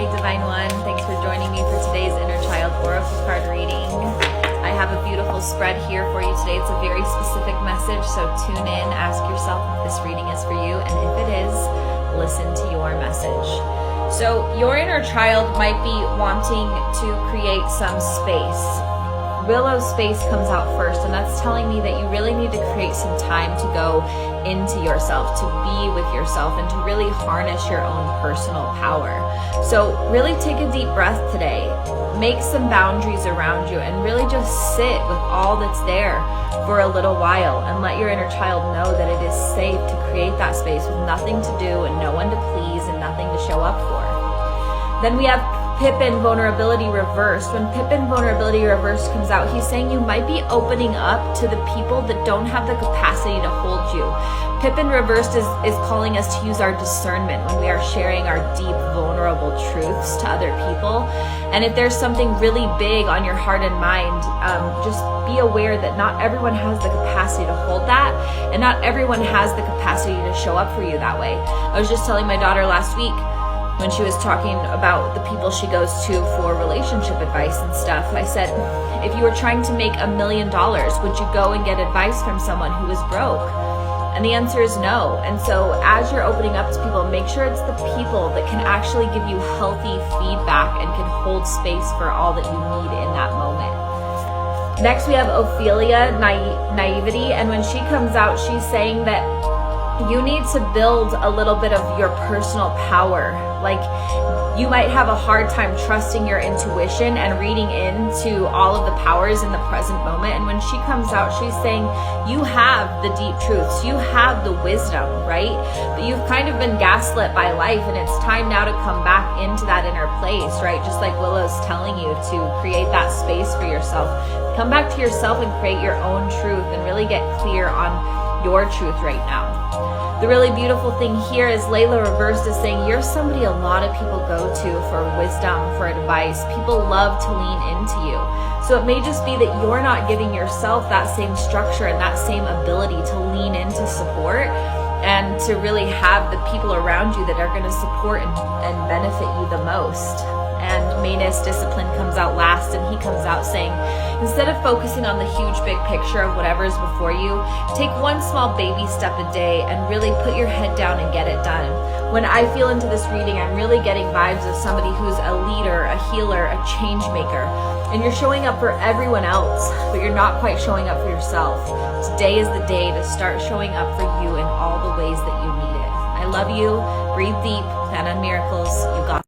Hey Divine One, thanks for joining me for today's Inner Child Oracle card reading. I have a beautiful spread here for you today. It's a very specific message, so tune in, ask yourself if this reading is for you, and if it is, listen to your message. So your inner child might be wanting to create some space. Willow's space comes out first, and that's telling me that you really need to create some time to go into yourself, to be with yourself, and to really harness your own personal power. So really take a deep breath today, make some boundaries around you, and really just sit with all that's there for a little while, and let your inner child know that it is safe to create that space with nothing to do and no one to please and nothing to show up for. Then we have Pippin Vulnerability Reversed. When Pippin Vulnerability Reversed comes out, he's saying you might be opening up to the people that don't have the capacity to hold you. Pippin Reversed is calling us to use our discernment when we are sharing our deep, vulnerable truths to other people. And if there's something really big on your heart and mind, just be aware that not everyone has the capacity to hold that, and not everyone has the capacity to show up for you that way. I was just telling my daughter last week, when she was talking about the people she goes to for relationship advice and stuff, I said, if you were trying to make $1 million, would you go and get advice from someone who is broke? And the answer is no. And so as you're opening up to people, make sure it's the people that can actually give you healthy feedback and can hold space for all that you need in that moment. Next, we have Ophelia, Naivety. And when she comes out, she's saying that you need to build a little bit of your personal power. Like, you might have a hard time trusting your intuition and reading into all of the powers in the present moment. And when she comes out, she's saying you have the deep truths, you have the wisdom, right? But you've kind of been gaslit by life, and it's time now to come back into that inner place, right? Just like Willow's telling you to create that space for yourself. Come back to yourself and create your own truth and really get clear on your truth right now. The really beautiful thing here is Layla Reversed is saying you're somebody a lot of people go to for wisdom, for advice. People love to lean into you. So it may just be that you're not giving yourself that same structure and that same ability to lean into support and to really have the people around you that are going to support and benefit you the most. And Manus Discipline comes out last, and he comes out saying, instead of focusing on the huge big picture of whatever is before you, take one small baby step a day and really put your head down and get it done. When I feel into this reading, I'm really getting vibes of somebody who's a leader, a healer, a change maker. And you're showing up for everyone else, but you're not quite showing up for yourself. Today is the day to start showing up for you in all the ways that you need it. I love you. Breathe deep. Plan on miracles. You got